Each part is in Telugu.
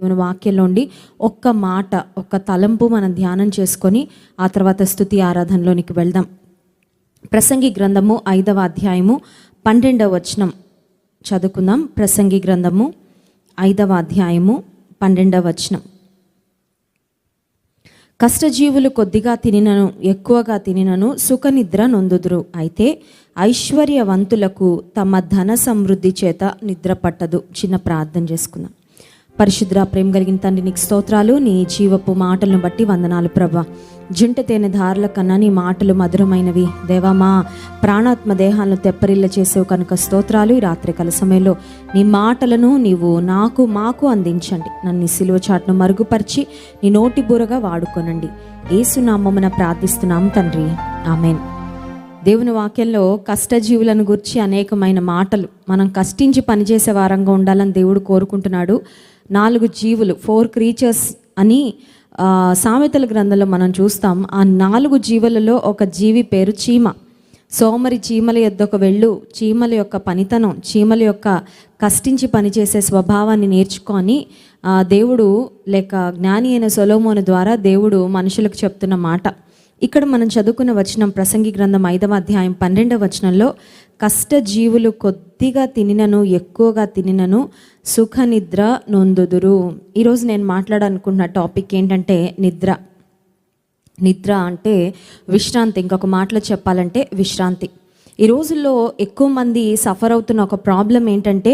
మన వాక్యంలోండి ఒక్క మాట, ఒక్క తలంపు మనం ధ్యానం చేసుకొని ఆ తర్వాత స్తుతి ఆరాధనలోనికి వెళ్దాం. ప్రసంగి గ్రంథము 5వ అధ్యాయము 12వ వచనం చదువుకుందాం. ప్రసంగి గ్రంథము 5వ అధ్యాయము 12వ వచనం. కష్టజీవులు కొద్దిగా తినినను ఎక్కువగా తినినను సుఖనిద్ర నొందుదురు, అయితే ఐశ్వర్యవంతులకు తమ ధన సమృద్ధి చేత నిద్ర పట్టదు. చిన్న ప్రార్థన చేసుకుందాం. పరిశుద్ర ప్రేమ కలిగిన తండ్రి, నీకు స్తోత్రాలు. నీ జీవపు మాటలను బట్టి వందనాలు ప్రభా. జుంట తేనె ధారల కన్నా నీ మాటలు మధురమైనవి దేవా. మా ప్రాణాత్మ దేహాలను తెప్పరిల్ల చేసేవి కనుక స్తోత్రాలు. ఈ రాత్రికాల సమయంలో నీ మాటలను నీవు మాకు అందించండి. నన్ను సిలువ చాటును మరుగుపరిచి నీ నోటి బూరగా వాడుకోనండి. యేసునామమున ప్రార్థిస్తున్నాం తండ్రి, ఆమేన్. దేవుని వాక్యంలో కష్టజీవులను గురించి అనేకమైన మాటలు. మనం కష్టించి పనిచేసే వారంగా ఉండాలని దేవుడు కోరుకుంటున్నాడు. 4 జీవులు, 4 క్రీచర్స్ అని సామెతల గ్రంథంలో మనం చూస్తాం. ఆ 4 జీవులలో ఒక జీవి పేరు చీమ. సోమరి చీమల యొద్దకు వెళ్ళు, చీమల యొక్క పనితనం, చీమల యొక్క కష్టించి పనిచేసే స్వభావాన్ని నేర్చుకొని దేవుడు లేక జ్ఞాని అయిన సొలొమోను ద్వారా దేవుడు మనుషులకు చెప్తున్న మాట. ఇక్కడ మనం చదువుకున్న వచనం ప్రసంగి గ్రంథం 5వ అధ్యాయం 12వ వచనంలో, కష్టజీవులు కొద్దిగా తినినను ఎక్కువగా తినినను సుఖనిద్ర నొందుదురు. ఈరోజు నేను మాట్లాడాలనుకున్న టాపిక్ ఏంటంటే నిద్ర. నిద్ర అంటే విశ్రాంతి. ఇంకొక మాటలో చెప్పాలంటే విశ్రాంతి. ఈ రోజుల్లో ఎక్కువ మంది సఫర్ అవుతున్న ఒక ప్రాబ్లం ఏంటంటే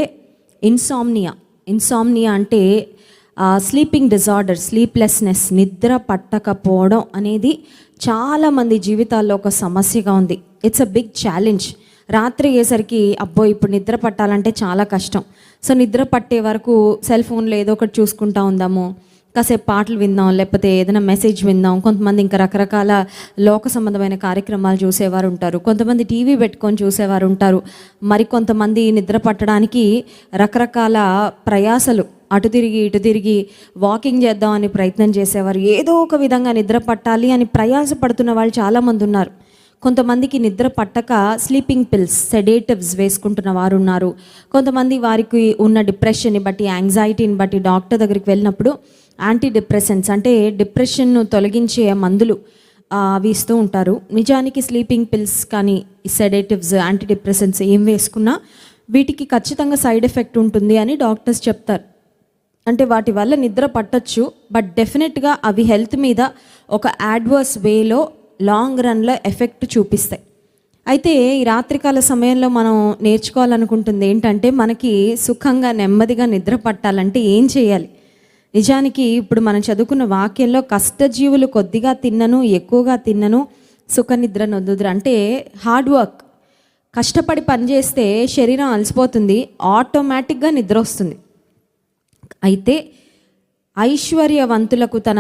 ఇన్సామ్నియా. ఇన్సామ్నియా అంటే స్లీపింగ్ డిజార్డర్, స్లీప్లెస్నెస్, నిద్ర పట్టకపోవడం అనేది చాలామంది జీవితాల్లో ఒక సమస్యగా ఉంది. It's a big challenge. రాత్రి అయ్యేసరికి అబ్బో ఇప్పుడు నిద్ర పట్టాలంటే చాలా కష్టం. సో నిద్ర పట్టే వరకు సెల్ ఫోన్లో ఏదో ఒకటి చూసుకుంటా ఉందాము, కాసేపు పాటలు విందాం, లేకపోతే ఏదైనా మెసేజ్ విందాం. కొంతమంది ఇంకా రకరకాల లోక సంబంధమైన కార్యక్రమాలు చూసేవారు ఉంటారు. కొంతమంది టీవీ పెట్టుకొని చూసేవారు ఉంటారు. మరి కొంతమంది నిద్ర పట్టడానికి రకరకాల ప్రయాసలు, అటు తిరిగి ఇటు తిరిగి వాకింగ్ చేద్దామని ప్రయత్నం చేసేవారు. ఏదో ఒక విధంగా నిద్ర పట్టాలి అని ప్రయాస పడుతున్న వాళ్ళు చాలామంది ఉన్నారు. కొంతమందికి నిద్ర పట్టక స్లీపింగ్ పిల్స్, సెడేటివ్స్ వేసుకుంటున్న వారు ఉన్నారు. కొంతమంది వారికి ఉన్న డిప్రెషన్ని బట్టి, యాంగ్జైటీని బట్టి డాక్టర్ దగ్గరికి వెళ్ళినప్పుడు యాంటీ డిప్రెసెంట్స్ అంటే డిప్రెషన్ను తొలగించే మందులు అవి ఇస్తూ ఉంటారు. నిజానికి స్లీపింగ్ పిల్స్ కానీ సెడేటివ్స్, యాంటీ డిప్రెసెంట్స్ ఏం వేసుకున్నా వీటికి ఖచ్చితంగా సైడ్ ఎఫెక్ట్ ఉంటుంది అని డాక్టర్స్ చెప్తారు. అంటే వాటి వల్ల నిద్ర పట్టచ్చు, బట్ డెఫినెట్గా అవి హెల్త్ మీద ఒక యాడ్వర్స్ వేలో లాంగ్ రన్లో ఎఫెక్ట్ చూపిస్తాయి. అయితే ఈ రాత్రికాల సమయంలో మనం నేర్చుకోవాలనుకుంటుంది ఏంటంటే, మనకి సుఖంగా నెమ్మదిగా నిద్ర పట్టాలంటే ఏం చేయాలి? నిజానికి ఇప్పుడు మనం చదువుకున్న వాక్యంలో కష్టజీవులు కొద్దిగా తిన్నను ఎక్కువగా తిన్నను సుఖనిద్ర నొందుదురు అంటే హార్డ్ వర్క్. కష్టపడి పనిచేస్తే శరీరం అలసిపోతుంది, ఆటోమేటిక్గా నిద్ర వస్తుంది. అయితే ఐశ్వర్యవంతులకు తన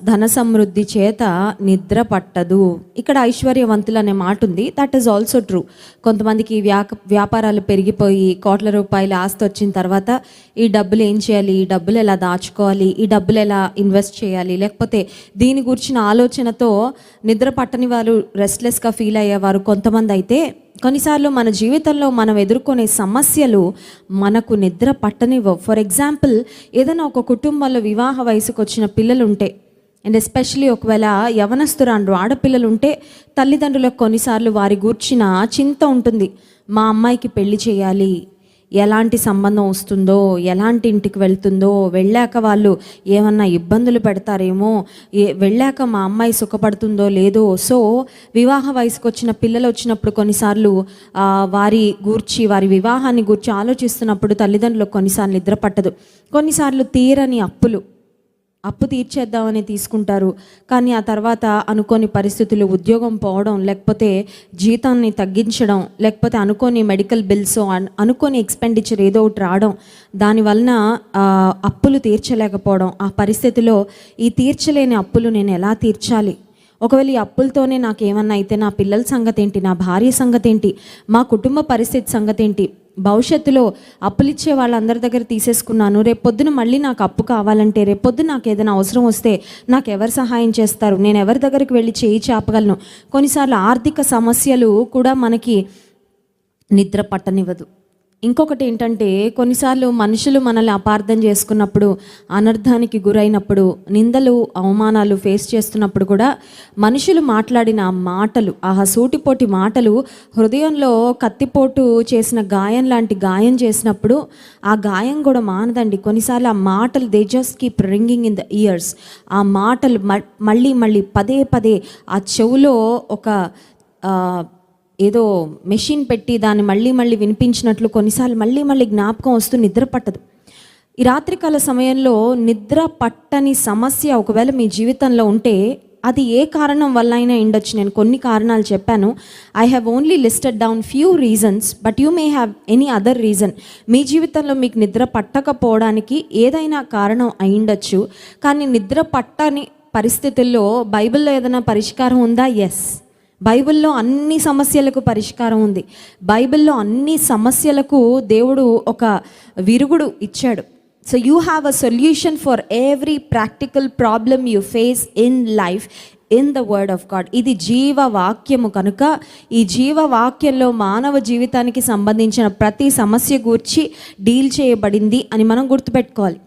ధన సమృద్ధి చేత నిద్ర పట్టదు. ఇక్కడ ఐశ్వర్యవంతులు అనే మాట ఉంది. That is also true. కొంతమందికి వ్యాపారాలు పెరిగిపోయి కోట్ల రూపాయల ఆస్తి వచ్చిన తర్వాత ఈ డబ్బులు ఏం చేయాలి, ఈ డబ్బులు ఎలా దాచుకోవాలి, ఈ డబ్బులు ఎలా ఇన్వెస్ట్ చేయాలి, లేకపోతే దీని గురించిన ఆలోచనతో నిద్ర పట్టని వారు, రెస్ట్లెస్గా ఫీల్ అయ్యేవారు కొంతమంది. అయితే కొన్నిసార్లు మన జీవితంలో మనం ఎదుర్కొనే సమస్యలు మనకు నిద్ర పట్టనివ్వవు. ఫర్ ఎగ్జాంపుల్, ఏదైనా ఒక కుటుంబంలో వివాహ వయసుకు వచ్చిన పిల్లలు ఉంటే, అండ్ ఎస్పెషలీ ఒకవేళ యవనస్తురాండ్రు ఆడపిల్లలు ఉంటే, తల్లిదండ్రులకు కొన్నిసార్లు వారి గూర్చిన చింత ఉంటుంది. మా అమ్మాయికి పెళ్లి చేయాలి, ఎలాంటి సంబంధం వస్తుందో, ఎలాంటి ఇంటికి వెళ్తుందో, వెళ్ళాక వాళ్ళు ఏమన్నా ఇబ్బందులు పెడతారేమో, వెళ్ళాక మా అమ్మాయి సుఖపడుతుందో లేదో. సో వివాహ వయసుకు వచ్చిన పిల్లలు వచ్చినప్పుడు కొన్నిసార్లు వారి వివాహాన్ని గూర్చి ఆలోచిస్తున్నప్పుడు తల్లిదండ్రులకు కొన్నిసార్లు నిద్ర పట్టదు. కొన్నిసార్లు తీరని అప్పు తీర్చేద్దామని తీసుకుంటారు, కానీ ఆ తర్వాత అనుకోని పరిస్థితులు, ఉద్యోగం పోవడం, లేకపోతే జీతాన్ని తగ్గించడం, లేకపోతే అనుకోని మెడికల్ బిల్స్, అనుకోని ఎక్స్పెండిచర్ ఏదో ఒకటి రావడం, దానివలన అప్పులు తీర్చలేకపోవడం. ఆ పరిస్థితిలో ఈ తీర్చలేని అప్పులు నేను ఎలా తీర్చాలి, ఒకవేళ ఈ అప్పులతోనే నాకేమన్నా అయితే నా పిల్లల సంగతి ఏంటి, నా భార్య సంగతి ఏంటి, మా కుటుంబ పరిస్థితి సంగతి ఏంటి, భవిష్యత్తులో అప్పులిచ్చే వాళ్ళందరి దగ్గర తీసేసుకున్నాను, రేపొద్దున మళ్ళీ నాకు అప్పు కావాలంటే, రేపొద్దున నాకు ఏదైనా అవసరం వస్తే నాకు ఎవరు సహాయం చేస్తారు, నేను ఎవరి దగ్గరికి వెళ్ళి చేయి చాపగలను. కొన్నిసార్లు ఆర్థిక సమస్యలు కూడా మనకి నిద్ర పట్టనివ్వదు. ఇంకొకటి ఏంటంటే, కొన్నిసార్లు మనుషులు మనల్ని అపార్థం చేసుకున్నప్పుడు, అనర్థానికి గురైనప్పుడు, నిందలు అవమానాలు ఫేస్ చేస్తున్నప్పుడు కూడా మనుషులు మాట్లాడిన ఆ మాటలు, సూటిపోటి మాటలు హృదయంలో కత్తిపోటు చేసిన గాయం లాంటి గాయం చేసినప్పుడు ఆ గాయం కూడా మానదండి. కొన్నిసార్లు ఆ మాటలు they just keep ringing in the years. ఆ మాటలు మళ్ళీ మళ్ళీ పదే పదే ఆ చెవులో ఒక ఏదో మెషిన్ పెట్టి దాన్ని మళ్ళీ మళ్ళీ వినిపించినట్లు కొన్నిసార్లు మళ్ళీ మళ్ళీ జ్ఞాపకం వస్తూ నిద్ర పట్టదు. ఈ రాత్రికాల సమయంలో నిద్ర పట్టని సమస్య ఒకవేళ మీ జీవితంలో ఉంటే అది ఏ కారణం వల్ల అయినా ఉండొచ్చు. నేను కొన్ని కారణాలు చెప్పాను. I have only listed down few reasons, but you may have any other reason. మీ జీవితంలో మీకు నిద్ర పట్టకపోవడానికి ఏదైనా కారణం అయిండొచ్చు. కానీ నిద్ర పట్టని పరిస్థితుల్లో బైబిల్లో ఏదైనా పరిష్కారం ఉందా? ఎస్, బైబిల్లో అన్ని సమస్యలకు పరిష్కారం ఉంది. బైబిల్లో అన్ని సమస్యలకు దేవుడు ఒక విరుగుడు ఇచ్చాడు. So you have a solution for every practical problem you face in life in the word of God. ఇది జీవవాక్యము కనుక ఈ జీవవాక్యంలో మానవ జీవితానికి సంబంధించిన ప్రతి సమస్య గూర్చి డీల్ చేయబడింది అని మనం గుర్తుపెట్టుకోవాలి.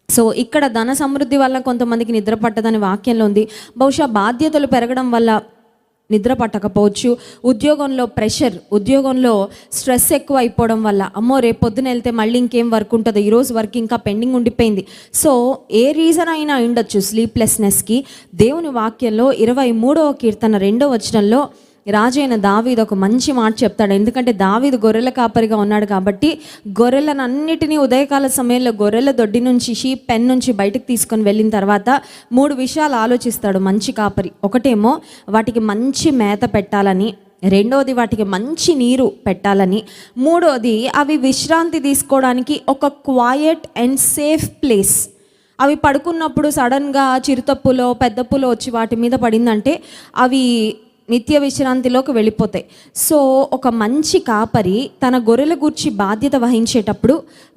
సో ఇక్కడ ధన సమృద్ధి వల్ల కొంతమందికి నిద్ర పట్టదని వాక్యంలో ఉంది. బహుశా బాధ్యతలు పెరగడం వల్ల నిద్ర పట్టకపోవచ్చు. ఉద్యోగంలో ప్రెషర్, ఉద్యోగంలో స్ట్రెస్ ఎక్కువ అయిపోవడం వల్ల, అమ్మో రేపు పొద్దున వెళ్తే మళ్ళీ ఇంకేం వర్క్ ఉంటుందో, ఈరోజు వర్క్ ఇంకా పెండింగ్ ఉండిపోయింది. సో ఏ రీజన్ అయినా ఉండొచ్చు స్లీప్లెస్నెస్కి. దేవుని వాక్యంలో 23వ కీర్తన 2వ వచనంలో రాజైన దావీదు ఒక మంచి మాట చెప్తాడు. ఎందుకంటే దావీదు గొర్రెల కాపరిగా ఉన్నాడు కాబట్టి గొర్రెలను అన్నిటినీ ఉదయకాల సమయంలో గొర్రెల దొడ్డి నుంచి షీప్ పెన్ నుంచి బయటకు తీసుకొని వెళ్ళిన తర్వాత 3 విషయాలు ఆలోచిస్తాడు మంచి కాపరి. ఒకటేమో వాటికి మంచి మేత పెట్టాలని, రెండవది వాటికి మంచి నీరు పెట్టాలని, మూడవది అవి విశ్రాంతి తీసుకోవడానికి ఒక క్వయట్ అండ్ సేఫ్ ప్లేస్. అవి పడుకున్నప్పుడు సడన్గా చిరుతప్పులో పెద్దప్పులో వచ్చి వాటి మీద పడిందంటే అవి నిత్య విశ్రాంతిలోకి వెళ్ళిపోతాయి. సో ఒక మంచి కాపరి తన గొర్రెల గూర్చి బాధ్యత వహించేటప్పుడు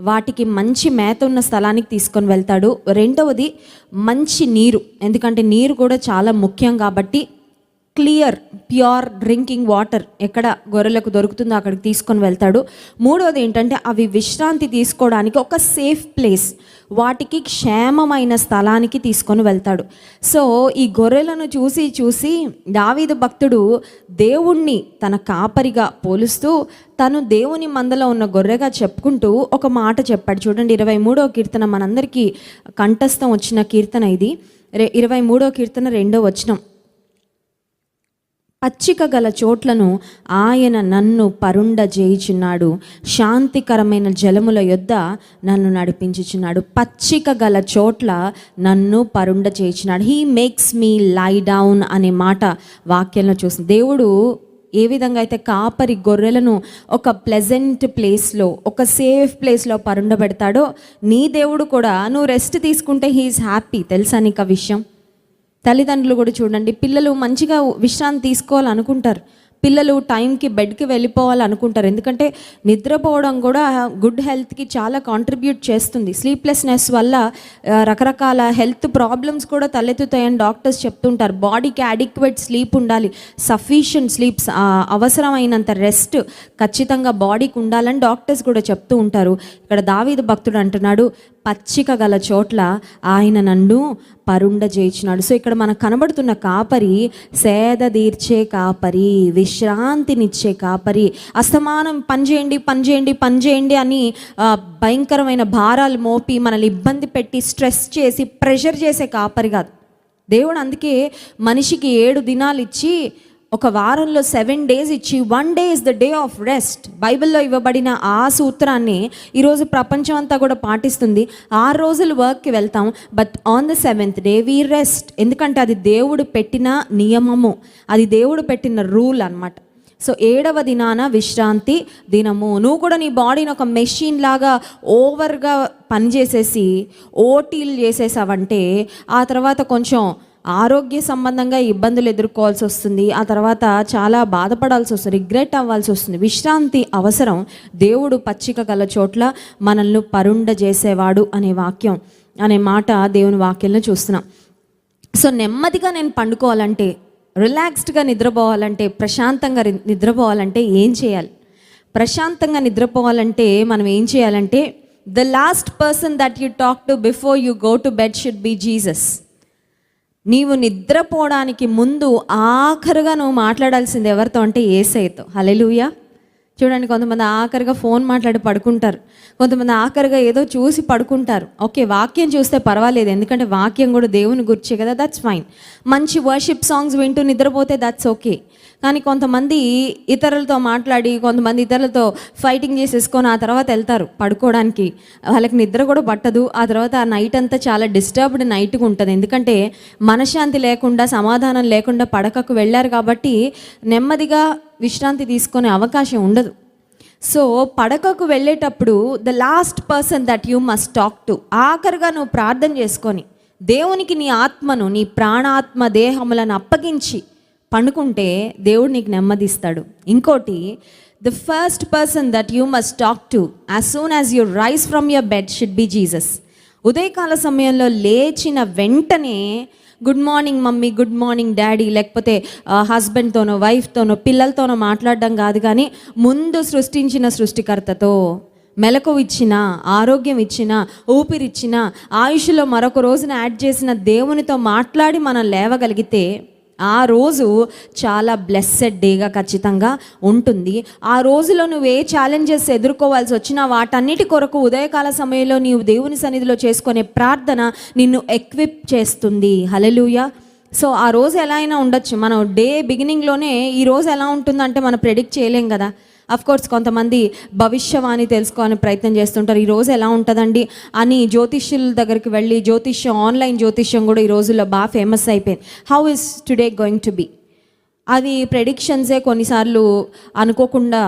వాటికి మంచి మేత ఉన్న స్థలానికి తీసుకొని వెళ్తాడు. రెండవది మంచి నీరు, ఎందుకంటే నీరు కూడా చాలా ముఖ్యం కాబట్టి క్లియర్ ప్యూర్ డ్రింకింగ్ వాటర్ ఎక్కడ గొర్రెలకు దొరుకుతుందో అక్కడికి తీసుకొని వెళ్తాడు. మూడవది ఏంటంటే అవి విశ్రాంతి తీసుకోవడానికి ఒక సేఫ్ ప్లేస్, వాటికి క్షేమమైన స్థలానికి తీసుకొని వెళ్తాడు. సో ఈ గొర్రెలను చూసి చూసి దావీదు భక్తుడు దేవుణ్ణి తన కాపరిగా పోలుస్తూ తను దేవుని మందలో ఉన్న గొర్రెగా చెప్పుకుంటూ ఒక మాట చెప్పాడు. చూడండి 23వ కీర్తన మనందరికీ కంఠస్థం వచ్చిన కీర్తన ఇది. 23వ కీర్తన 2వ వచనం. పచ్చిక గల చోట్లను ఆయన నన్ను పరుండజేయుచున్నాడు, శాంతికరమైన జలముల యొద్ద నన్ను నడిపించుచున్నాడు. పచ్చిక గల చోట్ల నన్ను పరుండజేయుచున్నాడు. He makes me lie down అనే మాట వాక్యంలో చూస్తుంది. దేవుడు ఏ విధంగా అయితే కాపరి గొర్రెలను ఒక ప్లెజెంట్ ప్లేస్లో, ఒక సేఫ్ ప్లేస్లో పరుండబెడతాడో, నీ దేవుడు కూడా నువ్వు రెస్ట్ తీసుకుంటే హీఈస్ హ్యాపీ. తెలుసా నీకు ఆ విషయం? తల్లిదండ్రులు కూడా చూడండి, పిల్లలు మంచిగా విశ్రాంతి తీసుకోవాలనుకుంటారు, పిల్లలు టైంకి బెడ్కి వెళ్ళిపోవాలనుకుంటారు. ఎందుకంటే నిద్రపోవడం కూడా గుడ్ హెల్త్కి చాలా కాంట్రిబ్యూట్ చేస్తుంది. స్లీప్లెస్నెస్ వల్ల రకరకాల హెల్త్ ప్రాబ్లమ్స్ కూడా తలెత్తుతాయని డాక్టర్స్ చెప్తుంటారు. బాడీకి అడిక్వేట్ స్లీప్ ఉండాలి, సఫిషియంట్ స్లీప్స్, అవసరమైనంత రెస్ట్ ఖచ్చితంగా బాడీకి ఉండాలని డాక్టర్స్ కూడా చెప్తూ ఉంటారు. ఇక్కడ దావీదు భక్తుడు అంటున్నాడు, పచ్చిక గల చోట్ల ఆయన నన్ను పరుండజేయించినాడు. సో ఇక్కడ మనకు కనబడుతున్న కాపరి సేద తీర్చే కాపరి, విశ్రాంతినిచ్చే కాపరి. అస్తమానం పని చేయండి అని భయంకరమైన భారాలు మోపి మనల్ని ఇబ్బంది పెట్టి స్ట్రెస్ చేసి ప్రెషర్ చేసే కాపరి కాదు దేవుడు. అందుకే మనిషికి 7 దినాలు ఇచ్చి ఒక వారంలో 7 days ఇచ్చి 1 day is the day of rest. బైబిల్లో ఇవ్వబడిన ఆ సూత్రాన్ని ఈరోజు ప్రపంచం అంతా కూడా పాటిస్తుంది. 6 రోజులు వర్క్కి వెళ్తాం, but on the 7th day we rest. ఎందుకంటే అది దేవుడు పెట్టిన నియమము, అది దేవుడు పెట్టిన రూల్ అన్నమాట. సో 7వ దినాన విశ్రాంతి దినము. నువ్వు కూడా నీ బాడీని ఒక మెషిన్ లాగా ఓవర్గా పనిచేసేసి ఓటీలు చేసేసావంటే ఆ తర్వాత కొంచెం ఆరోగ్య సంబంధంగా ఇబ్బందులు ఎదుర్కోవాల్సి వస్తుంది. ఆ తర్వాత చాలా బాధపడాల్సి వస్తుంది, రిగ్రెట్ అవ్వాల్సి వస్తుంది. విశ్రాంతి అవసరం. దేవుడు పచ్చిక గల చోట్ల మనల్ని పరుండజేసేవాడు అనే వాక్యం, అనే మాట దేవుని వాక్యంలో చూస్తున్నాం. సో నెమ్మదిగా నేను పండుకోవాలంటే, రిలాక్స్డ్గా నిద్రపోవాలంటే, ప్రశాంతంగా నిద్రపోవాలంటే ఏం చేయాలి? ప్రశాంతంగా నిద్రపోవాలంటే మనం ఏం చేయాలంటే the last person that you talk to before you go to bed should be Jesus. నీవు నిద్రపోవడానికి ముందు ఆఖరుగా నువ్వు మాట్లాడాల్సింది ఎవరితో అంటే యేసయ్యతో. హల్లెలూయా. చూడండి, కొంతమంది ఆఖరిగా ఫోన్ మాట్లాడి పడుకుంటారు, కొంతమంది ఆఖరిగా ఏదో చూసి పడుకుంటారు. ఓకే, వాక్యం చూస్తే పర్వాలేదు, ఎందుకంటే వాక్యం కూడా దేవుని గురించే కదా, దట్స్ ఫైన్. మంచి వర్షిప్ సాంగ్స్ వింటూ నిద్రపోతే దట్స్ ఓకే. కానీ కొంతమంది ఇతరులతో మాట్లాడి, కొంతమంది ఇతరులతో ఫైటింగ్ చేసేసుకొని ఆ తర్వాత వెళ్తారు పడుకోవడానికి. వాళ్ళకి నిద్ర కూడా పట్టదు. ఆ తర్వాత ఆ నైట్ అంతా చాలా డిస్టర్బ్డ్ నైట్గా ఉంటుంది, ఎందుకంటే మనశ్శాంతి లేకుండా, సమాధానం లేకుండా పడకకు వెళ్ళారు కాబట్టి నెమ్మదిగా విశ్రాంతి తీసుకునే అవకాశం ఉండదు. సో పడకకు వెళ్ళేటప్పుడు the last person that you must talk to, ఆఖరిగా నువ్వు ప్రార్థన చేసుకొని దేవునికి నీ ఆత్మను, నీ ప్రాణాత్మ దేహములను అప్పగించి పండుకుంటే దేవుడు నీకు నెమ్మదిస్తాడు. ఇంకోటి, the first person that you must talk to as soon as you rise from your bed should be Jesus. ఉదయకాల సమయంలో లేచిన వెంటనే good morning mummy, good morning daddy, లేకపోతే హస్బెండ్తోనో, వైఫ్తోనో, పిల్లలతోనో మాట్లాడడం కాదు, కానీ ముందు సృష్టించిన సృష్టికర్తతో, మెలకువ ఇచ్చిన, ఆరోగ్యం ఇచ్చిన, ఊపిరిచ్చిన, ఆయుష్లో మరొక రోజున యాడ్ చేసిన దేవునితో మాట్లాడి మనం లేవగలిగితే ఆ రోజు చాలా బ్లెస్సెడ్ డేగా ఖచ్చితంగా ఉంటుంది. ఆ రోజులో నువ్వు ఏ ఛాలెంజెస్ ఎదుర్కోవాల్సి వచ్చినా వాటన్నిటి కొరకు ఉదయకాల సమయంలో నీవు దేవుని సన్నిధిలో చేసుకునే ప్రార్థన నిన్ను ఎక్విప్ చేస్తుంది. హల్లెలూయా. సో ఆ రోజు ఎలా అయినా ఉండొచ్చు. మనం డే బిగినింగ్లోనే ఈ రోజు ఎలా ఉంటుందంటే మనం ప్రెడిక్ట్ చేయలేం కదా. అఫ్కోర్స్ కొంతమంది భవిష్యవాణి తెలుసుకోవాలని ప్రయత్నం చేస్తుంటారు, ఈరోజు ఎలా ఉంటుందండి అని జ్యోతిష్యుల దగ్గరికి వెళ్ళి జ్యోతిష్యం, ఆన్లైన్ జ్యోతిష్యం కూడా ఈ రోజుల్లో బాగా ఫేమస్ అయిపోయింది. How is today going to be, అది ప్రెడిక్షన్సే. కొన్నిసార్లు అనుకోకుండా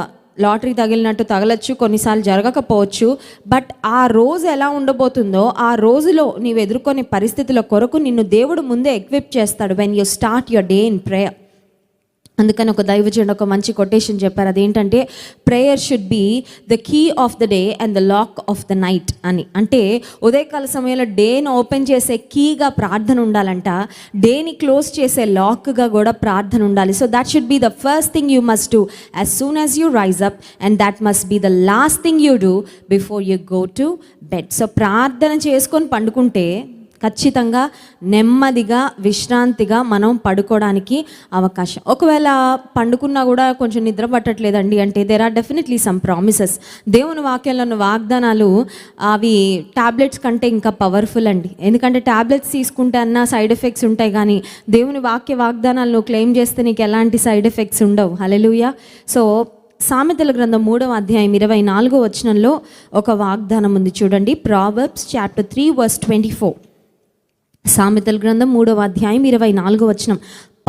లాటరీ తగిలినట్టు తగలచ్చు, కొన్నిసార్లు జరగకపోవచ్చు. బట్ ఆ రోజు ఎలా ఉండబోతుందో ఆ రోజులో నీవు ఎదుర్కొనే పరిస్థితుల కొరకు నిన్ను దేవుడు ముందే ఎక్విప్ చేస్తాడు when you start your day in prayer. అందుకని ఒక దైవజనుడు ఒక మంచి కొటేషన్ చెప్పారు, అదేంటంటే prayer should be the key of the day and the lock of the night అని. అంటే ఉదయకాల సమయంలో డేని ఓపెన్ చేసే కీగా ప్రార్థన ఉండాలంట, డేని క్లోజ్ చేసే లాక్గా కూడా ప్రార్థన ఉండాలి. So that should be the first thing you must do as soon as you rise up, and that must be the last thing you do before you go to bed. So ప్రార్థన చేసుకొని పండుకుంటే ఖచ్చితంగా నెమ్మదిగా, విశ్రాంతిగా మనం పడుకోవడానికి అవకాశం. ఒకవేళ పండుకున్నా కూడా కొంచెం నిద్ర పట్టట్లేదండి అంటే there are definitely some promises. దేవుని వాక్యంలో ఉన్న వాగ్దానాలు అవి టాబ్లెట్స్ కంటే ఇంకా పవర్ఫుల్ అండి. ఎందుకంటే టాబ్లెట్స్ తీసుకుంటే అన్న సైడ్ ఎఫెక్ట్స్ ఉంటాయి, కానీ దేవుని వాగ్దానాలు నువ్వు క్లెయిమ్ చేస్తే నీకు ఎలాంటి సైడ్ ఎఫెక్ట్స్ ఉండవు. హల్లెలూయా. సో సామెతల గ్రంథం 3వ అధ్యాయం 24వ వచనంలో ఒక వాగ్దానం ఉంది చూడండి. Proverbs chapter 3 verse 24. సామెతల గ్రంథం 3వ అధ్యాయం 24వ వచనం.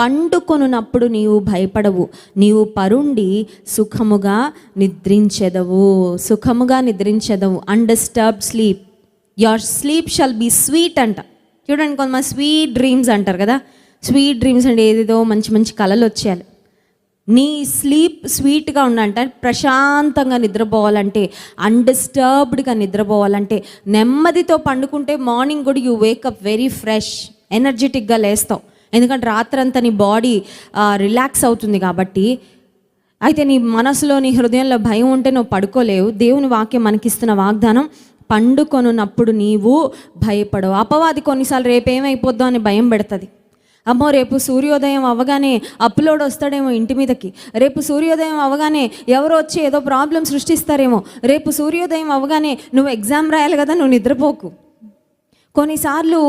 పండుకొనున్నప్పుడు నీవు భయపడవు, నీవు పరుండి సుఖముగా నిద్రించెదవు. సుఖముగా నిద్రించెదవు. Undisturbed sleep, your sleep shall be sweet అంట. చూడండి, కొంతమంది స్వీట్ డ్రీమ్స్ అంటారు కదా. స్వీట్ డ్రీమ్స్ అంటే ఏదేదో మంచి మంచి కళలు వచ్చేయాలి. నీ స్లీప్ స్వీట్గా ఉండంట. ప్రశాంతంగా నిద్రపోవాలంటే, అన్డిస్టర్బ్డ్గా నిద్రపోవాలంటే, నెమ్మదితో పండుకుంటే మార్నింగ్ కూడా యూ వేకప్ వెరీ ఫ్రెష్, ఎనర్జెటిక్గా లేస్తావు. ఎందుకంటే రాత్రంతా నీ బాడీ రిలాక్స్ అవుతుంది కాబట్టి. అయితే నీ మనసులో, నీ హృదయంలో భయం ఉంటే నువ్వు పడుకోలేవు. దేవుని వాక్యం మనకిస్తున్న వాగ్దానం, పండుకొనున్నప్పుడు నీవు భయపడవు. అపవాది కొన్నిసార్లు రేపు ఏమైపోద్దో అని భయం పెడుతుంది. అమ్మో రేపు సూర్యోదయం అవ్వగానే అప్లోడ్ వస్తాడేమో ఇంటి మీదకి, రేపు సూర్యోదయం అవ్వగానే ఎవరో వచ్చి ఏదో ప్రాబ్లం సృష్టిస్తారేమో, రేపు సూర్యోదయం అవ్వగానే నువ్వు ఎగ్జామ్ రాయాలి కదా, నువ్వు నిద్రపోకు. కొన్నిసార్లు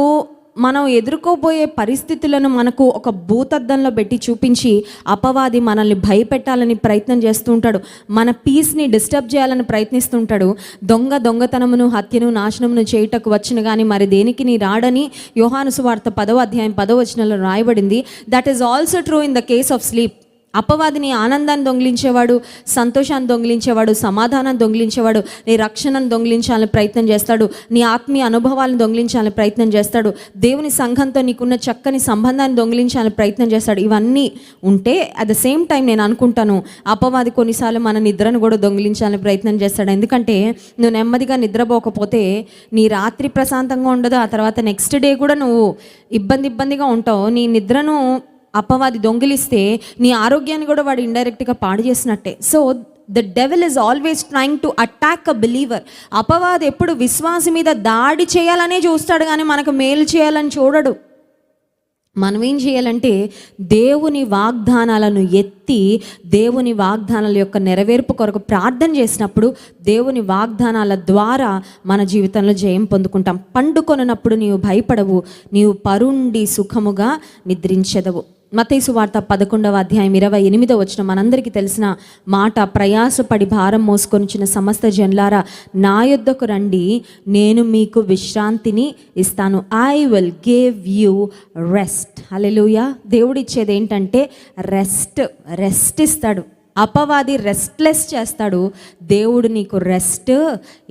మనం ఎదుర్కోబోయే పరిస్థితులను మనకు ఒక భూతద్దంలో పెట్టి చూపించి అపవాది మనల్ని భయపెట్టాలని ప్రయత్నం చేస్తూ ఉంటాడు. మన పీస్ని డిస్టర్బ్ చేయాలని ప్రయత్నిస్తుంటాడు. దొంగతనమును, హత్యను, నాశనమును చేయుటకు వచ్చిన కానీ మరి దేనికి నీ రాడని యోహాను సువార్త 10వ అధ్యాయం 10వ వచనంలో రాయబడింది. That is also true in the case of sleep. అపవాదిని ఆనందాన్ని దొంగిలించేవాడు, సంతోషాన్ని దొంగిలించేవాడు, సమాధానాన్ని దొంగిలించేవాడు, నీ రక్షణను దొంగిలించాలని ప్రయత్నం చేస్తాడు, నీ ఆత్మీయ అనుభవాలను దొంగిలించాలని ప్రయత్నం చేస్తాడు, దేవుని సంఘంతో నీకున్న చక్కని సంబంధాన్ని దొంగిలించాలని ప్రయత్నం చేస్తాడు. ఇవన్నీ ఉంటే అట్ ద సేమ్ టైం నేను అనుకుంటాను అపవాది కొన్నిసార్లు మన నిద్రను కూడా దొంగిలించాలని ప్రయత్నం చేస్తాడు. ఎందుకంటే నువ్వు నెమ్మదిగా నిద్రపోకపోతే నీ రాత్రి ప్రశాంతంగా ఉండదు, ఆ తర్వాత నెక్స్ట్ డే కూడా నువ్వు ఇబ్బందిగా ఉంటావు. నీ నిద్రను అపవాది దొంగిలిస్తే నీ ఆరోగ్యాన్ని కూడా వాడు ఇండైరెక్ట్గా పాడు చేసినట్టే. So the devil is always trying to attack a believer. అపవాది ఎప్పుడు విశ్వాసి మీద దాడి చేయాలనే చూస్తాడు, కానీ మనకు మేలు చేయాలని చూడడు. మనం ఏం చేయాలంటే దేవుని వాగ్దానాలను ఎత్తి దేవుని వాగ్దానాల యొక్క నెరవేర్పు కొరకు ప్రార్థన చేసినప్పుడు దేవుని వాగ్దానాల ద్వారా మన జీవితంలో జయం పొందుకుంటాం. పండుకొనున్నప్పుడు నీవు భయపడవు, నీవు పరుండి సుఖముగా నిద్రించెదవు. మత్తయి సువార్త 11వ అధ్యాయం 28వ వచనం మనందరికీ తెలిసిన మాట. ప్రయాసపడి భారం మోసుకొనిచిన సమస్త జనులారా నా యొద్దకు రండి, నేను మీకు విశ్రాంతిని ఇస్తాను. I will give you rest. Hallelujah. దేవుడు ఇచ్చేది ఏంటంటే రెస్ట్ ఇస్తాడు. అపవాది రెస్ట్లెస్ చేస్తాడు, దేవుడు నీకు రెస్ట్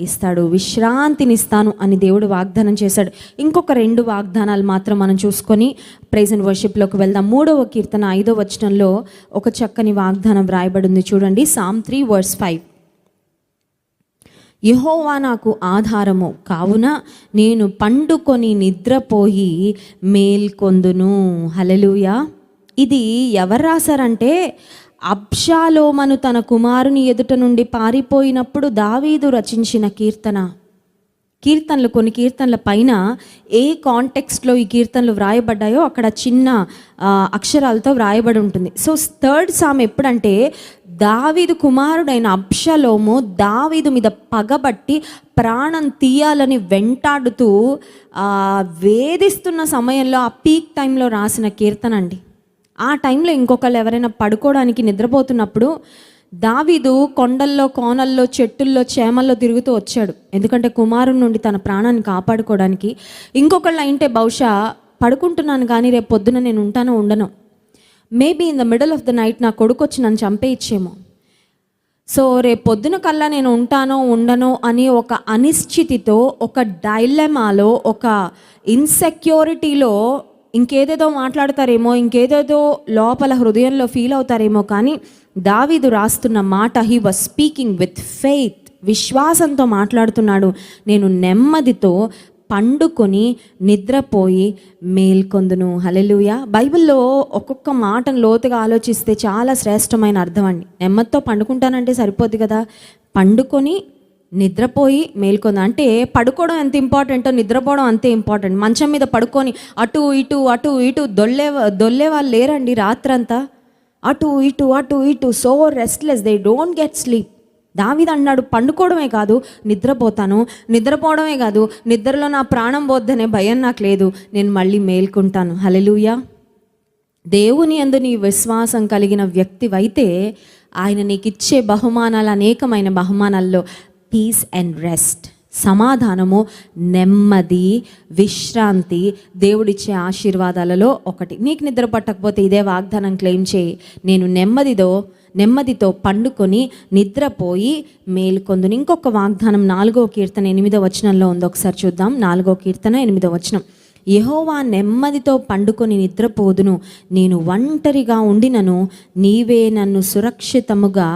ఇస్తాడు, విశ్రాంతిని ఇస్తాను అని దేవుడు వాగ్దానం చేశాడు. ఇంకొక 2 వాగ్దానాలు మాత్రం మనం చూసుకొని ప్రైజ్ అండ్ వర్షిప్లోకి వెళ్దాం. 3వ కీర్తన 5వ వచనంలో ఒక చక్కని వాగ్దానం వ్రాయబడింది చూడండి. Psalm 3:5. యెహోవా నాకు ఆధారము కావున నేను పండుకొని నిద్రపోయి మేల్కొందును. హల్లెలూయా. ఇది ఎవరు రాశారంటే అబ్షాలోమను తన కుమారుని ఎదుట నుండి పారిపోయినప్పుడు దావీదు రచించిన కీర్తనలు కొన్ని కీర్తనల పైన ఏ కాంటెక్స్ట్లో ఈ కీర్తనలు వ్రాయబడ్డాయో అక్కడ చిన్న అక్షరాలతో వ్రాయబడి ఉంటుంది. సో 3rd సామ్ ఎప్పుడంటే దావీదు కుమారుడైన అబ్షాలోము దావీదు మీద పగబట్టి ప్రాణం తీయాలని వెంటాడుతూ వేధిస్తున్న సమయంలో ఆ పీక్ టైంలో రాసిన కీర్తన అండి. ఆ టైంలో ఇంకొకళ్ళు ఎవరైనా పడుకోవడానికి నిద్రపోతున్నప్పుడు దావీదు కొండల్లో, కోనల్లో, చెట్టుల్లో, చేమల్లో తిరుగుతూ వచ్చాడు. ఎందుకంటే కుమారుని నుండి తన ప్రాణాన్ని కాపాడుకోవడానికి. ఇంకొకళ్ళు అయితే బహుశా పడుకుంటున్నాను కానీ రేపు పొద్దున నేను ఉంటానో ఉండను, maybe in the middle of the night నా కొడుకు వచ్చి నన్ను చంపేయిచ్చేమో, సో రేపు పొద్దున కల్లా నేను ఉంటానో ఉండనో అని ఒక అనిశ్చితితో, ఒక డైలమాలో, ఒక ఇన్సెక్యూరిటీలో ఇంకేదేదో మాట్లాడతారేమో, ఇంకేదేదో లోపల హృదయంలో ఫీల్ అవుతారేమో. కానీ దావీదు రాస్తున్న మాట, he was speaking with faith, విశ్వాసంతో మాట్లాడుతున్నాడు. నేను నెమ్మదితో పండుకొని నిద్రపోయి మేల్కొందును. హల్లెలూయా. బైబిల్లో ఒక్కొక్క మాటను లోతుగా ఆలోచిస్తే చాలా శ్రేష్టమైన అర్థం అండి. నెమ్మదితో పండుకుంటానంటే సరిపోద్ది కదా, పండుకొని నిద్రపోయి మేల్కొంది అంటే పడుకోవడం ఎంత ఇంపార్టెంటో నిద్రపోవడం అంతే ఇంపార్టెంట్. మంచం మీద పడుకొని అటు ఇటు దొల్లే వాళ్ళు లేరండి. రాత్రంతా అటు ఇటు so restless, they don't get sleep. దావీదు అన్నాడు పండుకోవడమే కాదు నిద్రపోతాను, నిద్రపోవడమే కాదు నిద్రలో నా ప్రాణం పోద్దనే భయం నాకు లేదు, నేను మళ్ళీ మేల్కొంటాను. హల్లెలూయా. దేవుని యందు నీ విశ్వాసం కలిగిన వ్యక్తివైతే ఆయన నీకు ఇచ్చే బహుమానాలు, అనేకమైన బహుమానాల్లో పీస్ అండ్ రెస్ట్, సమాధానము, నెమ్మది, విశ్రాంతి దేవుడిచ్చే ఆశీర్వాదాలలో ఒకటి. నీకు నిద్ర పట్టకపోతే ఇదే వాగ్దానం క్లెయిమ్ చేయి, నేను నెమ్మదితో పండుకొని నిద్రపోయి మేల్కొందును. ఇంకొక వాగ్దానం 4వ కీర్తన 8వ వచనంలో ఉంది. ఒకసారి చూద్దాం. 4వ కీర్తన 8వ వచనం. యెహోవా నెమ్మదితో పండుకొని నిద్రపోదును, నేను ఒంటరిగా ఉండినను నీవే నన్ను సురక్షితముగా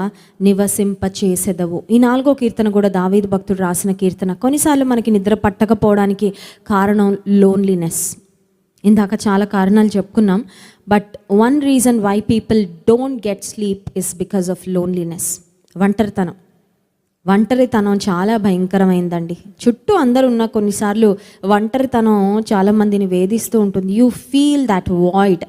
నివసింపచేసెదవు. ఈ 4వ కీర్తన కూడా దావీదు భక్తుడు రాసిన కీర్తన. కొన్నిసార్లు మనకి నిద్ర పట్టకపోవడానికి కారణం లోన్లీనెస్. ఇందాక చాలా కారణాలు చెప్పుకున్నాం, but one reason why people don't get sleep is because of loneliness. ఒంటరితనం చాలా భయంకరమైందండి. చుట్టూ అందరు ఉన్న కొన్నిసార్లు ఒంటరితనం చాలామందిని వేధిస్తూ ఉంటుంది. యూ ఫీల్ దట్ వాయిడ్,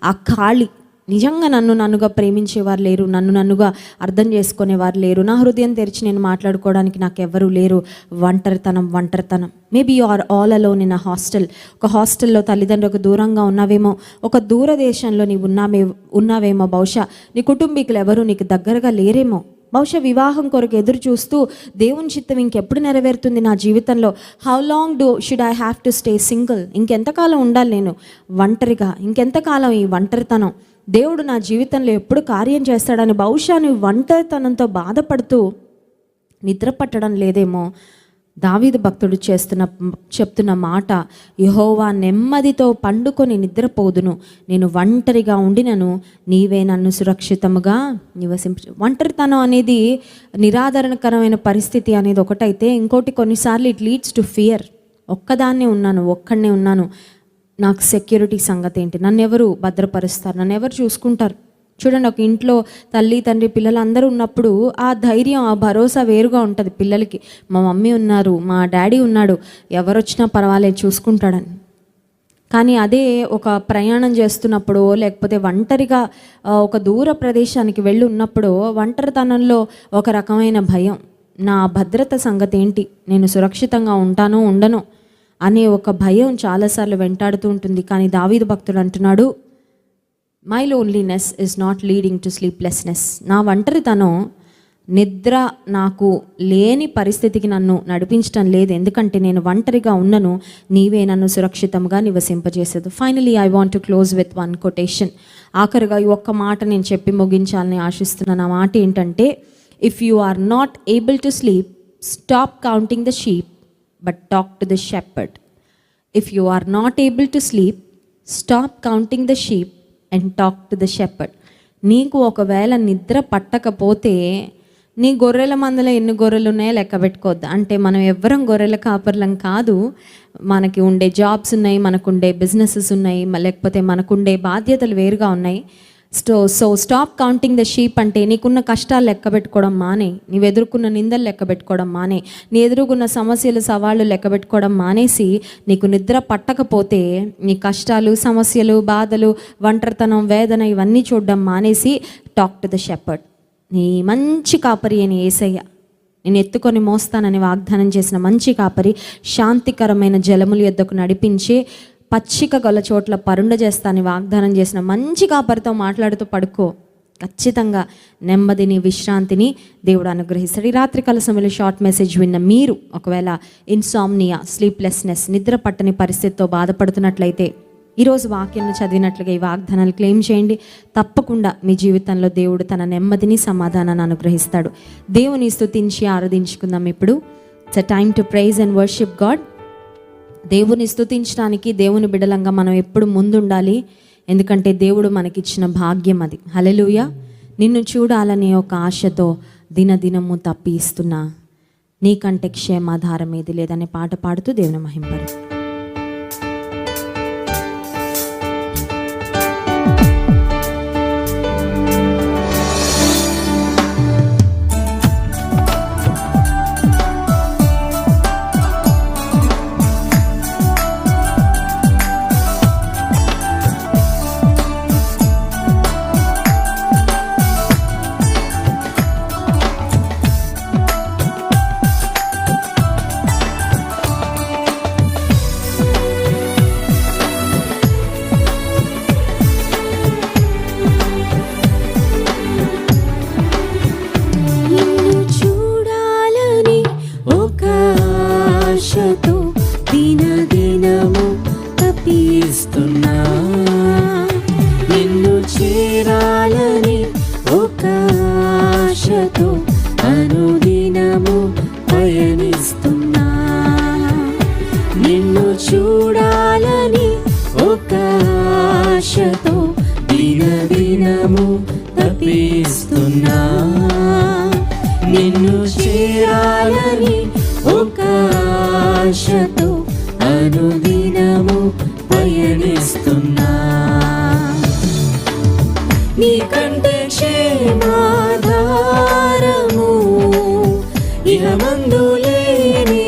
ఆ ఖాళీ. నిజంగా నన్నుగా ప్రేమించేవారు లేరు, నన్నుగా అర్థం చేసుకునేవారు లేరు, నా హృదయం తెరిచి నేను మాట్లాడుకోవడానికి నాకు ఎవరు లేరు. ఒంటరితనం. Maybe you are all alone in a hostel. ఒక హాస్టల్లో తల్లిదండ్రులకు దూరంగా ఉన్నావేమో, ఒక దూరదేశంలో నీవు ఉన్నావేమో, బహుశా నీ కుటుంబీకులు ఎవరు నీకు దగ్గరగా లేరేమో, బహుశా వివాహం కొరకు ఎదురు చూస్తూ దేవుని చిత్తం ఇంకెప్పుడు నెరవేరుతుంది నా జీవితంలో, how long should I have to stay single, ఇంకెంతకాలం ఉండాలి నేను ఒంటరిగా, ఇంకెంతకాలం ఈ ఒంటరితనం, దేవుడు నా జీవితంలో ఎప్పుడు కార్యం చేస్తాడని బహుశా నువ్వు ఒంటరితనంతో బాధపడుతూ నిద్ర పట్టడం లేదేమో. దావీదు భక్తుడు చెప్తున్న మాట, యెహోవా నెమ్మదితో పండుకొని నిద్రపోదును, నేను ఒంటరిగా ఉండినను నీవే నన్ను సురక్షితముగా నివసించు. ఒంటరితనం అనేది నిరాదరణకరమైన పరిస్థితి అనేది ఒకటైతే, ఇంకోటి కొన్నిసార్లు ఇట్ లీడ్స్ టు ఫియర్. ఒక్కనే ఉన్నాను, నాకు సెక్యూరిటీ సంగతి ఏంటి, నన్ను ఎవరు భద్రపరుస్తారు, నన్ను ఎవరు చూసుకుంటారు, చూడండి, ఒక ఇంట్లో తల్లి తండ్రి పిల్లలు అందరూ ఉన్నప్పుడు ఆ ధైర్యం, ఆ భరోసా వేరుగా ఉంటుంది పిల్లలకి. మా మమ్మీ ఉన్నారు, మా డాడీ ఉన్నాడు, ఎవరు వచ్చినా పర్వాలేదు చూసుకుంటాడని. కానీ అదే ఒక ప్రయాణం చేస్తున్నప్పుడు, లేకపోతే ఒంటరిగా ఒక దూర ప్రదేశానికి వెళ్ళి ఉన్నప్పుడు ఒంటరితనంలో ఒక రకమైన భయం, నా భద్రత సంగతి ఏంటి, నేను సురక్షితంగా ఉంటానో ఉండనో అనే ఒక భయం చాలాసార్లు వెంటాడుతూ ఉంటుంది. కానీ దావీదు భక్తుడు అంటున్నాడు, my loneliness is not leading to sleeplessness. నా ఒంటరితనం నిద్ర నాకు లేని పరిస్థితికి నన్ను నడిపించడం లేదు, ఎందుకంటే నేను ఒంటరిగా ఉన్నను, నీవే నన్ను సురక్షితంగా నివసింపజేసేది. Finally I want to close with one quotation. ఆఖరిగా ఈ ఒక్క మాట నేను చెప్పి ముగించాలని ఆశిస్తున్నాను. ఆ మాట ఏంటంటే, if you are not able to sleep, stop counting the sheep but talk to the shepherd. If you are not able to sleep, stop counting the sheep and talk to the shepherd. నీకు ఒకవేళ నిద్ర పట్టకపోతే నీ గొర్రెల మందలో ఎన్ని గొర్రెలు ఉన్నాయో లెక్క పెట్టుకోవద్దు. అంటే మనం ఎవ్వరం గొర్రెల కాపర్లం కాదు. మనకి ఉండే జాబ్స్ ఉన్నాయి, మనకుండే బిజినెసెస్ ఉన్నాయి, లేకపోతే మనకుండే బాధ్యతలు వేరుగా ఉన్నాయి. So stop counting the sheep అంటే నీకున్న కష్టాలు లెక్క పెట్టుకోవడం మానే, నీవు ఎదుర్కొన్న నిందలు లెక్క పెట్టుకోవడం మానే, నీ ఎదుర్కొన్న సమస్యలు సవాళ్ళు లెక్క పెట్టుకోవడం మానేసి, నీకు నిద్ర పట్టకపోతే నీ కష్టాలు సమస్యలు బాధలు ఒంటరితనం వేదన ఇవన్నీ చూడడం మానేసి టాక్ టు ద షెపర్డ్. నీ మంచి కాపరి అని యేసయ్య, నేను ఎత్తుకొని మోస్తానని వాగ్దానం చేసిన మంచి కాపరి, శాంతికరమైన జలముల యొద్దకు నడిపించే పచ్చిక గల చోట్ల పరుండ చేస్తానని వాగ్దానం చేసిన మంచి కాపరితో మాట్లాడుతూ పడుకో. ఖచ్చితంగా నెమ్మదిని విశ్రాంతిని దేవుడు అనుగ్రహిస్తాడు. ఈ రాత్రికాల సమయంలో షార్ట్ మెసేజ్ విన్న మీరు ఒకవేళ ఇన్సామ్నియా, స్లీప్లెస్నెస్, నిద్ర పట్టని పరిస్థితితో బాధపడుతున్నట్లయితే ఈరోజు వాక్యాన్ని చదివినట్లుగా ఈ వాగ్దానాలు క్లెయిమ్ చేయండి. తప్పకుండా మీ జీవితంలో దేవుడు తన నెమ్మదిని సమాధానాన్ని అనుగ్రహిస్తాడు. దేవుని స్తుతించి ఆరాధించుకుందాం. ఇప్పుడు it's a time to praise and worship God. దేవుని స్తుతించడానికి దేవుని బిడలంగా మనం ఎప్పుడు ముందుండాలి, ఎందుకంటే దేవుడు మనకిచ్చిన భాగ్యం అది. హల్లెలూయా. నిన్ను చూడాలనే ఒక ఆశతో దినదినము తప్పిస్తున్నా, నీకంటే క్షేమాధారం ఏది లేదనే పాట పాడుతూ దేవుని మహింపరు. నిన్ను చేరాలని ఒక ఆశతో అనుదినము పయనిస్తున్నా, నీకంటే క్షేమాధారము ఇహమందు లేని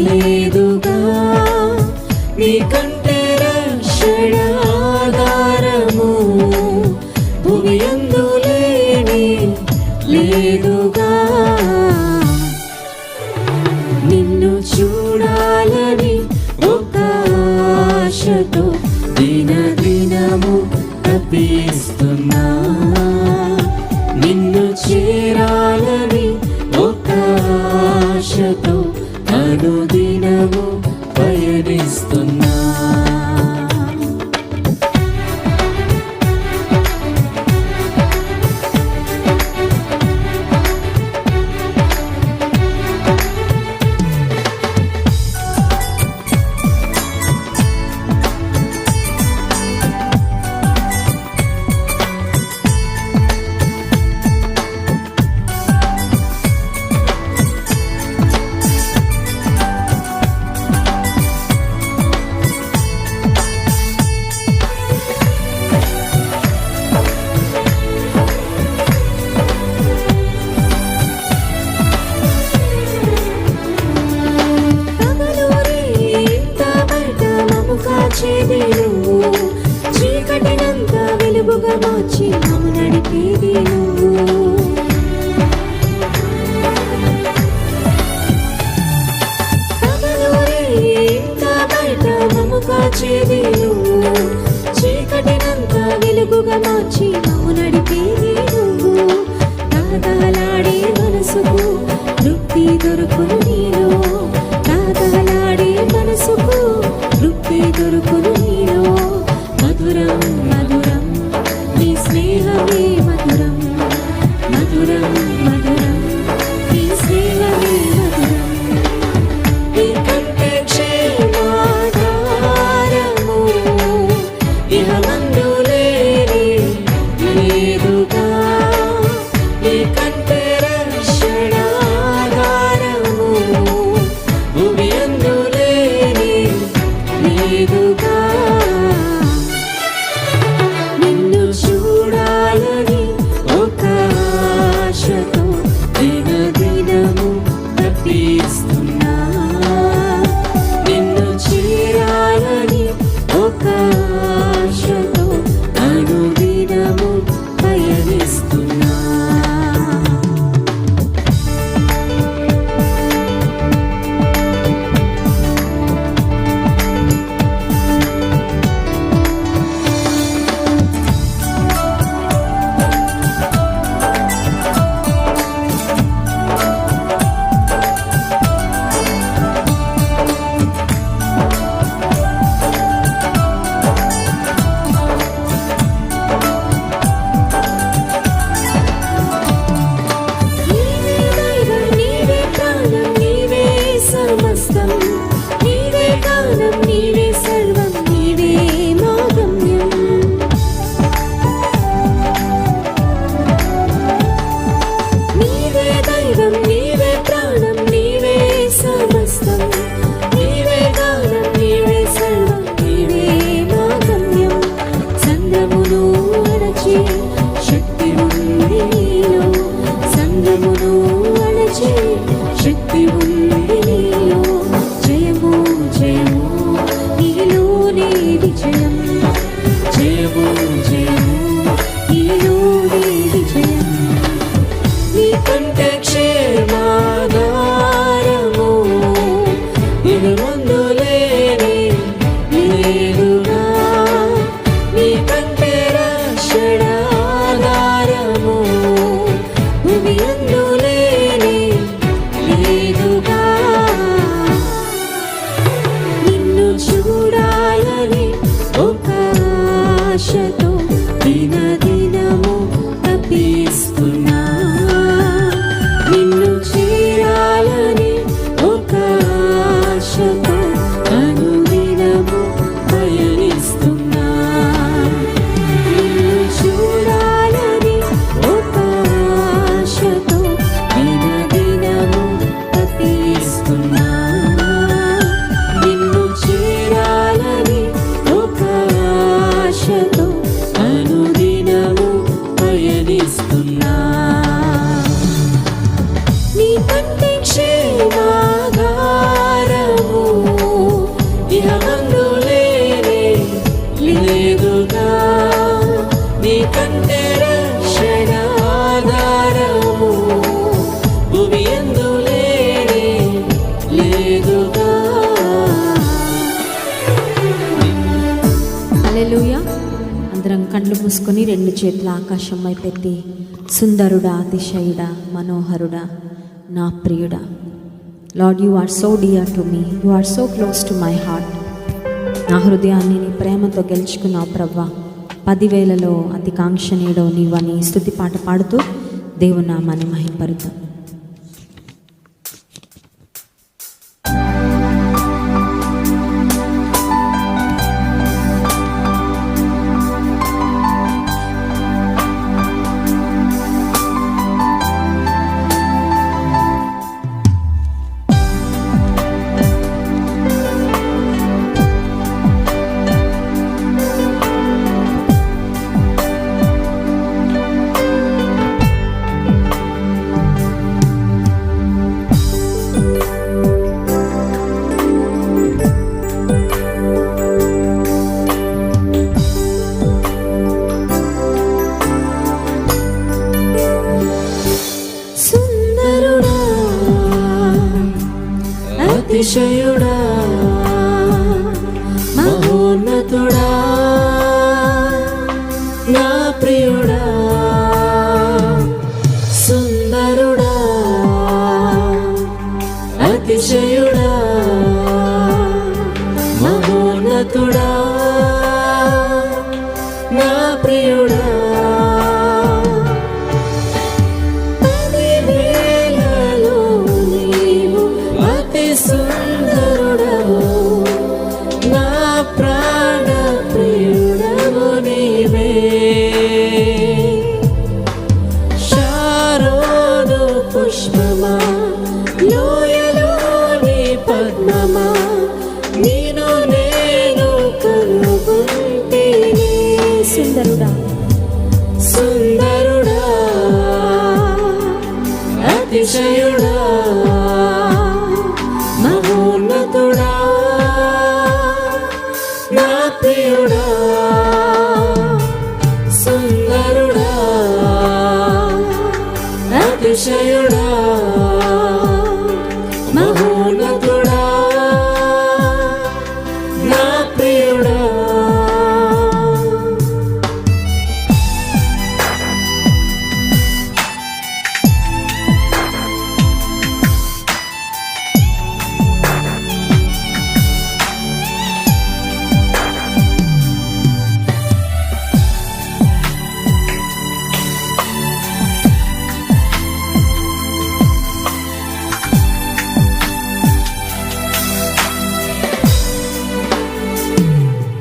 లేదుగా, నీకంటే రక్షణ ఆధారము భూమియందు లేని లేదుగా. నిన్ను చూడాలని ఒక ఆశతో దినదినము తప్పిస్తున్నా, నిన్ను చేరాలని ఒక ఆశతో అనుదినము పయనిస్తున్నా. కాచేది నువ్వు, చీకటినంతా వెలుగుగా మార్చి మమ్ము నడిపేది నువ్వు. పగలూరే ఇంత బయట మమ్ము కాచేది నువ్వు, చీకటినంతా వెలుగుగా మార్చి మమ్ము నడిపేది నువ్వు. దాదాలాడే మనసుకు తృప్తి దొరుకును నీలో, దాదాలాడే మనసుకు తృప్తి దొరుకును నీలో. మధురం మధురం నీ స్నేహమే మధురం, మధురం మధురం నీ స్నేహమే మధురం. నీకంటే క్షేమాధారము ఇహమందు లేనే లేదుగా, నీకంటే రక్షణాధారము భూమి అందు లేనే లేదుగా. నిన్ను చూడాలని ఒక ఆశతో దినదినము తప్పిస్తున్నా, నిన్ను చేరాలని ఒక ఆశతో అనుదినము పయనిస్తున్నా. నీవే దైవం, నీవే ప్రాణం, నీవే సమస్తం, నీవే గానం, నీవే సర్వం, నీవే మా గమ్యం. నీవే దైవం, నీవే ప్రాణం, నీవే సమస్తం, నీవే గానం, నీవే సర్వం, నీవే మా గమ్యం. సంద్రమును అణచి శక్తి ఉంది నీలో, సంద్రమును అణచి శక్తి ఉంది నీలో. జయము జయము నీలోనే విజయం, జయము జయము నీలోనే విజయం. నీకంటే క్షేమాధారము ఇహమందు లేనే లేదుగా, నీకంటే రక్షణాధారము భూమి అందు లేనే లేదుగా. నిన్ను చూడాలని ఒక ఆశతో దినదినము తప్పిస్తున్నా, నిన్ను చేరాలని ఒక ఆశతో అనుదినము పయనిస్తున్నా. నిన్ను చూడాలని ఒక ఆశతో దినదినము తప్పిస్తున్నా, నిన్ను చేరాలని ఒక ఆశతో అనుదినము పయనిస్తున్నా. నీకంటే క్షేమాధారము ఇహమందు లేనే లేదుగా, నీకంటే రక్షణాధారము భూమి యందు లేనే లేదుగా. హల్లెలూయా. అందరం కళ్ళు మూసుకొని రెండు చేతుల ఆకాశం వైపెత్తి, సుందరుడా, అతిశయుడా, మనోహరుడా, నా ప్రియుడా. Lord, you are so dear to me, you are so close to my heart. నా హృదయాన్ని నీ ప్రేమతో గెలుచుకున్నావు ప్రవ్వా. 10,000లో అతి కాంక్షణీయుడవు నీవని స్తుతి పాట పాడుతూ దేవుని నామాన్ని మహింపరుద్దాం. అతిశయుడా మహోన్నతుడా నా ప్రియుడా సుందరుడా అతిశయుడా మహోన్నతుడా నా ప్రియుడా పదివేలలో నీవు అతి సుందరుడవు నా ప్రాణ ప్రియుడవు నీవే శారోను పుష్పమా లోయలోని పద్మమా నేను కనుగొంటిని సుందరుడా సుందరుడా అతిశయుడా మహోన్నతుడా నా ప్రియుడా సుందరుడా అతిశయుడా మహోన్నతుడా నా ప్రియుడా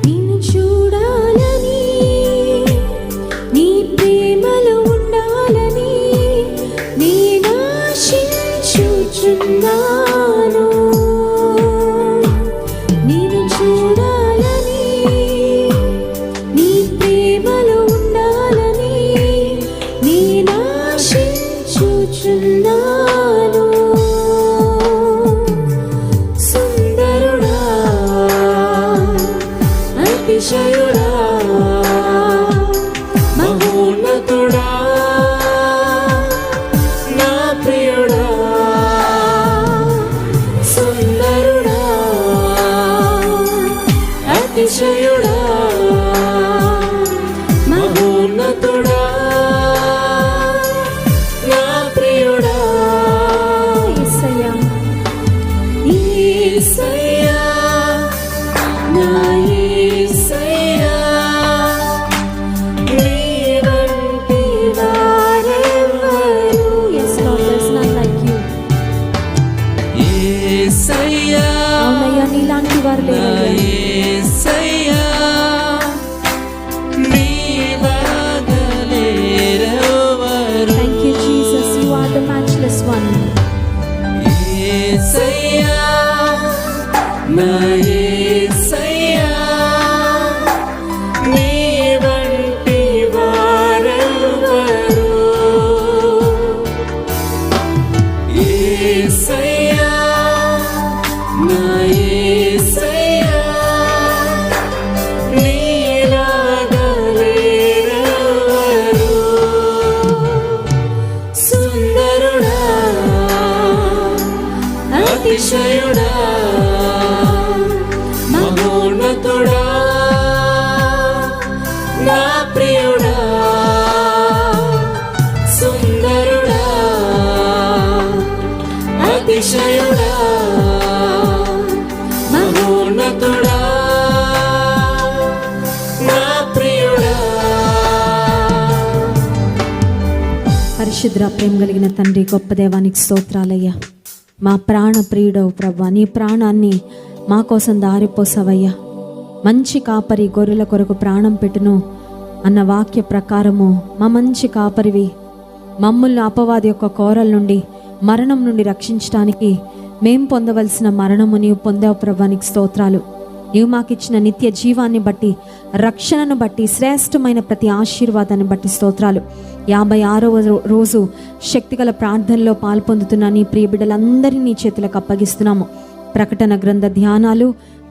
నిన్ను చూడాలని నీ ప్రేమలో ఉండాలని నేను ఆశించుచున్నాను నిన్ను చూడాలని నీ ప్రేమలో ఉండాలని నేను ఆశించుచున్నాను సుందరుడా అతిశయుడా మహోన్నతుడా నా ప్రియుడా సుందరుడా అతిశయుడా మహోన్నతుడా నా ప్రియుడా యేసయ్యా యేసయ్యా నా యేసయ్యా నీ వంటి వారెవరు yes Lord there's none like you యేసయ్యా అవునయ్యా నీలాంటి వారు నా లేరయ్యా యేసయ్యా నీ వగలేరెవరు thank you Jesus you are the matchless one యేసయ్యా నా యేసయ్యా నీ వంటి వారెవరు యేసయ్యా నా యేసయ్యా నీలాగా లేరెవరు సుందరుడా అతిశయుడా మహోన్నతుడా నా ప్రియుడా సుందరుడా అతిశయుడా మహోన్నతుడా నా ప్రియుడా పరిశుద్ర ప్రేమ కలిగిన తండ్రి గొప్ప దేవానికి స్తోత్రాలయ్యా మా ప్రాణ ప్రియుడవు ప్రభా నీ ప్రాణాన్ని మా కోసం దారిపోసావయ్యా మంచి కాపరి గొర్రెల కొరకు ప్రాణం పెట్టును అన్న వాక్య ప్రకారము మా మంచి కాపరివి మమ్మల్ని అపవాది యొక్క కోరల నుండి మరణం నుండి రక్షించడానికి మేం పొందవలసిన మరణము నీవు పొందావు ప్రభా నీకు స్తోత్రాలు నీవు మాకిచ్చిన నిత్య జీవాన్ని బట్టి రక్షణను బట్టి శ్రేష్టమైన ప్రతి ఆశీర్వాదాన్ని బట్టి స్తోత్రాలు 56వ రోజు శక్తిగల ప్రార్థనలో పాల్పొందుతున్న నీ ప్రియ బిడ్డలందరినీ నీ చేతులకు అప్పగిస్తున్నాము ప్రకటన గ్రంథ ధ్యానాలు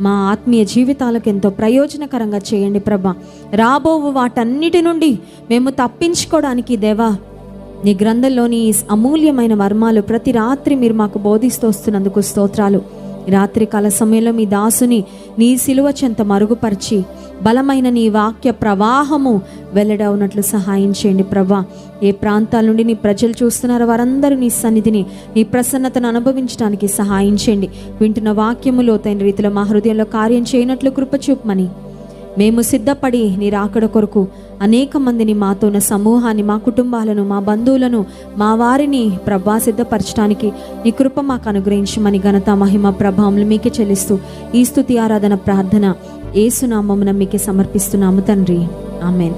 మా ఆత్మీయ జీవితాలకు ఎంతో ప్రయోజనకరంగా చేయండి ప్రభా రాబో వాటన్నిటి నుండి మేము తప్పించుకోవడానికి దేవా నీ గ్రంథంలోని అమూల్యమైన మర్మాలు ప్రతి రాత్రి మీరు మాకు బోధిస్తూ వస్తున్నందుకు స్తోత్రాలు రాత్రికాల సమయంలో మీ దాసుని నీ సిలువ చెంత మరుగుపరిచి బలమైన నీ వాక్య ప్రవాహము వెల్లడవునట్లు సహాయం చేయండి ప్రభా. ఏ ప్రాంతాల నుండి నీ ప్రజలు చూస్తున్నారో వారందరూ నీ సన్నిధిని, నీ ప్రసన్నతను అనుభవించడానికి సహాయం చేయండి. వింటున్న వాక్యము లోతైన రీతిలో మా హృదయంలో కార్యం చేయనట్లు కృప చూపమని మేము సిద్ధపడి నీ రాకడ కొరకు అనేక మందిని, మాతో ఉన్న సమూహాన్ని, మా కుటుంబాలను, మా బంధువులను, మా వారిని ప్రభా సిద్ధపరచడానికి నీ కృప మాకు అనుగ్రహించమని ఘనత మహిమ ప్రభావములు మీకే చెల్లిస్తూ ఈ స్తుతి ఆరాధన ప్రార్థన యేసు నామమున మీకే సమర్పిస్తున్నాము తండ్రి. ఆమేన్.